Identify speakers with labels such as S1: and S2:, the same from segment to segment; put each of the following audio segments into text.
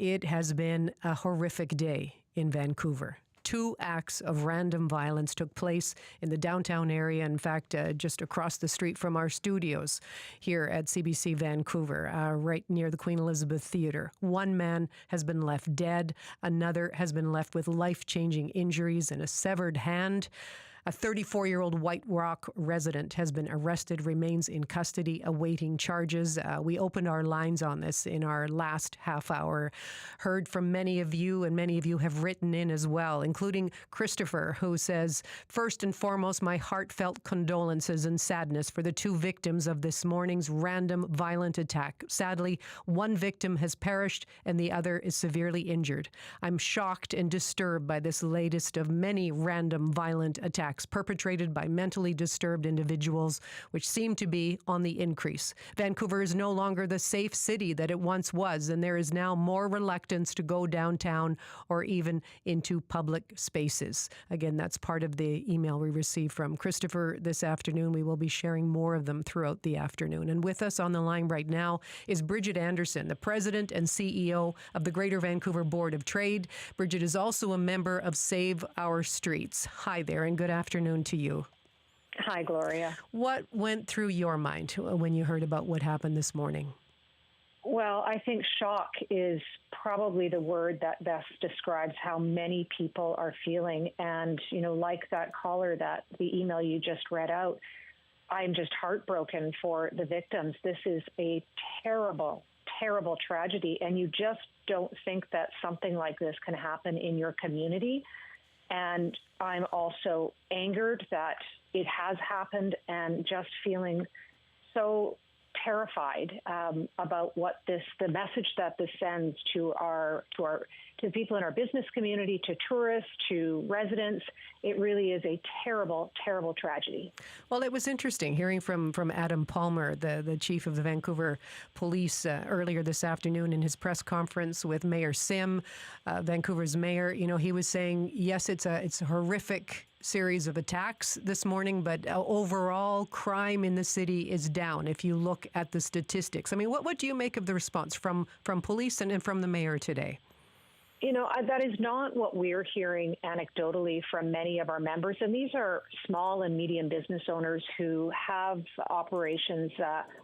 S1: it has been a horrific day in Vancouver. 2 acts of random violence took place in the downtown area, in fact, just across the street from our studios here at CBC Vancouver, right near the Queen Elizabeth Theatre. 1 man has been left dead. Another has been left with life-changing injuries and a severed hand. A 34-year-old White Rock resident has been arrested, remains in custody, awaiting charges. We opened our lines on this in our last half hour. Heard from many of you, and many of you have written in as well, including Christopher, who says, first and foremost, my heartfelt condolences and sadness for the 2 victims of this morning's random violent attack. Sadly, 1 victim has perished and the other is severely injured. I'm shocked and disturbed by this latest of many random violent attacks perpetrated by mentally disturbed individuals, which seem to be on the increase. Vancouver is no longer the safe city that it once was, and there is now more reluctance to go downtown or even into public spaces. Again, that's part of the email we received from Christopher this afternoon. We will be sharing more of them throughout the afternoon. And with us on the line right now is Bridgitte Anderson, the President and CEO of the Greater Vancouver Board of Trade. Bridgitte is also a member of Save Our Streets. Hi there, and good afternoon to you.
S2: Hi, Gloria.
S1: What went through your mind when you heard about what happened this morning?
S2: Well, I think shock is probably the word that best describes how many people are feeling. And, like that caller, the email you just read out, I'm just heartbroken for the victims. This is a terrible, terrible tragedy. And you just don't think that something like this can happen in your community. And I'm also angered that it has happened and just feeling so terrified about what the message that this sends to the people in our business community, to tourists, to residents. It really is a terrible, terrible tragedy.
S1: Well, it was interesting hearing from Adam Palmer, the chief of the Vancouver Police, earlier this afternoon in his press conference with Mayor Sim, Vancouver's mayor. He was saying, yes, it's a horrific series of attacks this morning, but overall crime in the city is down if you look at the statistics. I mean, what do you make of the response from police and from the mayor today?
S2: That is not what we're hearing anecdotally from many of our members. And these are small and medium business owners who have operations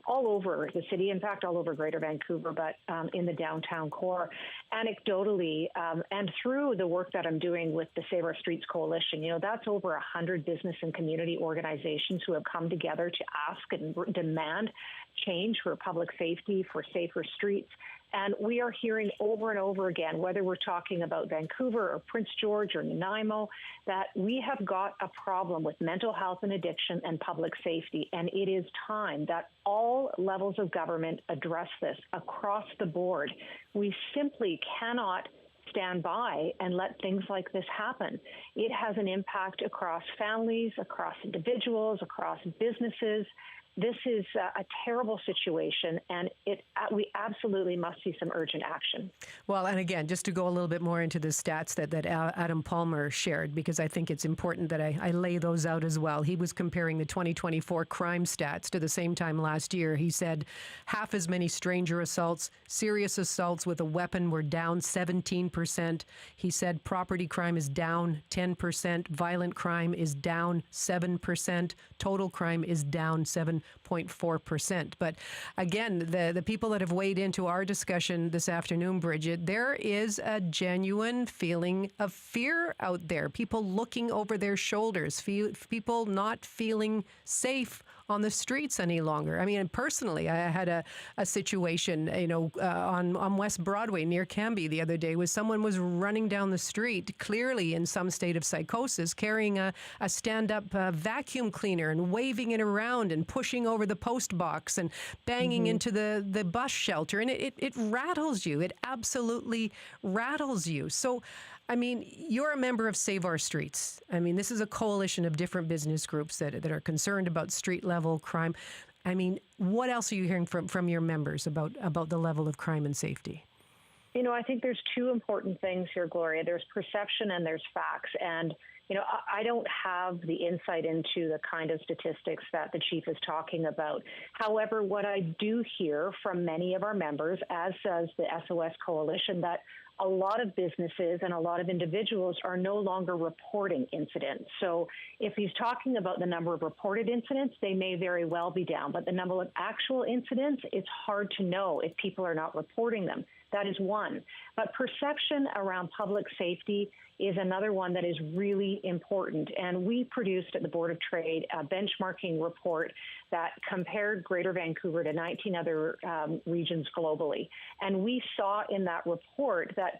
S2: all over the city, in fact, all over Greater Vancouver, but in the downtown core. Anecdotally, and through the work that I'm doing with the Save Our Streets Coalition, that's over 100 business and community organizations who have come together to ask and demand change for public safety, for safer streets. And we are hearing over and over again, whether we're talking about Vancouver or Prince George or Nanaimo, that we have got a problem with mental health and addiction and public safety. And it is time that all levels of government address this across the board. We simply cannot stand by and let things like this happen. It has an impact across families, across individuals, across businesses. This is a terrible situation, and we absolutely must see some urgent action.
S1: Well, and again, just to go a little bit more into the stats that Adam Palmer shared, because I think it's important that I lay those out as well. He was comparing the 2024 crime stats to the same time last year. He said half as many stranger assaults, serious assaults with a weapon were down 17%. He said property crime is down 10%, violent crime is down 7%, total crime is down 7%. 0.4%. But again, the people that have weighed into our discussion this afternoon, Bridgitte, there is a genuine feeling of fear out there. People looking over their shoulders, people not feeling safe on the streets any longer. I mean, personally, I had a situation, on West Broadway near Cambie the other day, where someone was running down the street, clearly in some state of psychosis, carrying a stand-up vacuum cleaner and waving it around and pushing over the post box and banging into the bus shelter. And it rattles you. It absolutely rattles you. So, I mean, you're a member of Save Our Streets. I mean, this is a coalition of different business groups that are concerned about street-level crime. I mean, what else are you hearing from your members about the level of crime and safety?
S2: I think there's two important things here, Gloria. There's perception and there's facts. And, I don't have the insight into the kind of statistics that the chief is talking about. However, what I do hear from many of our members, as does the SOS Coalition, that a lot of businesses and a lot of individuals are no longer reporting incidents. So if he's talking about the number of reported incidents, they may very well be down. But the number of actual incidents, it's hard to know if people are not reporting them. That is one. But perception around public safety is another one that is really important. And we produced at the Board of Trade a benchmarking report that compared Greater Vancouver to 19 other regions globally. And we saw in that report that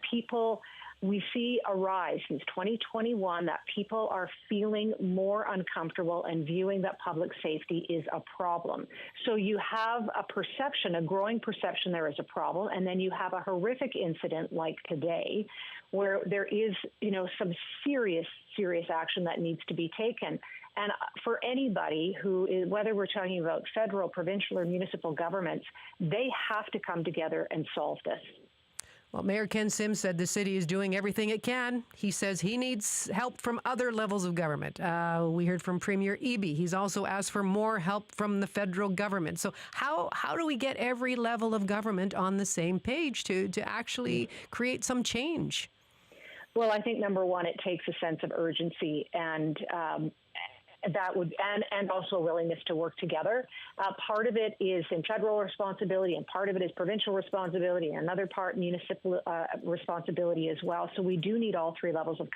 S2: we see a rise since 2021 that people are feeling more uncomfortable and viewing that public safety is a problem. So you have a perception, a growing perception there is a problem, and then you have a horrific incident like today where there is, some serious action that needs to be taken. And for anybody who is, whether we're talking about federal, provincial, or municipal governments, they have to come together and solve this.
S1: Well, Mayor Ken Sims said the city is doing everything it can. He says he needs help from other levels of government. We heard from Premier Eby. He's also asked for more help from the federal government. So how do we get every level of government on the same page to actually create some change?
S2: Well, I think number one, it takes a sense of urgency and that would and also a willingness to work together. Part of it is in federal responsibility, and part of it is provincial responsibility, and another part municipal responsibility as well. So we do need all three levels of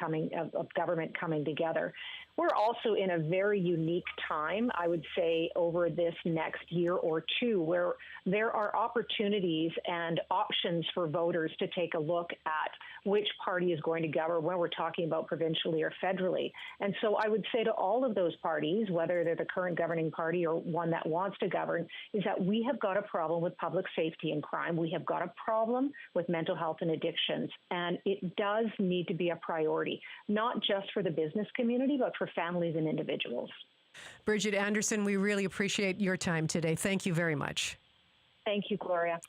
S2: government coming together. We're also in a very unique time, I would say, over this next year or two, where there are opportunities and options for voters to take a look at which party is going to govern when we're talking about provincially or federally. And so I would say to all of those parties, whether they're the current governing party or one that wants to govern, is that we have got a problem with public safety and crime. We have got a problem with mental health and addictions. And it does need to be a priority, not just for the business community, but for families and individuals.
S1: Bridgitte Anderson, we really appreciate your time today. Thank you very much.
S2: Thank you, Gloria.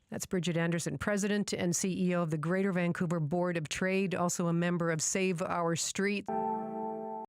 S1: That's Bridgitte Anderson, President and CEO of the Greater Vancouver Board of Trade, also a member of Save Our Street.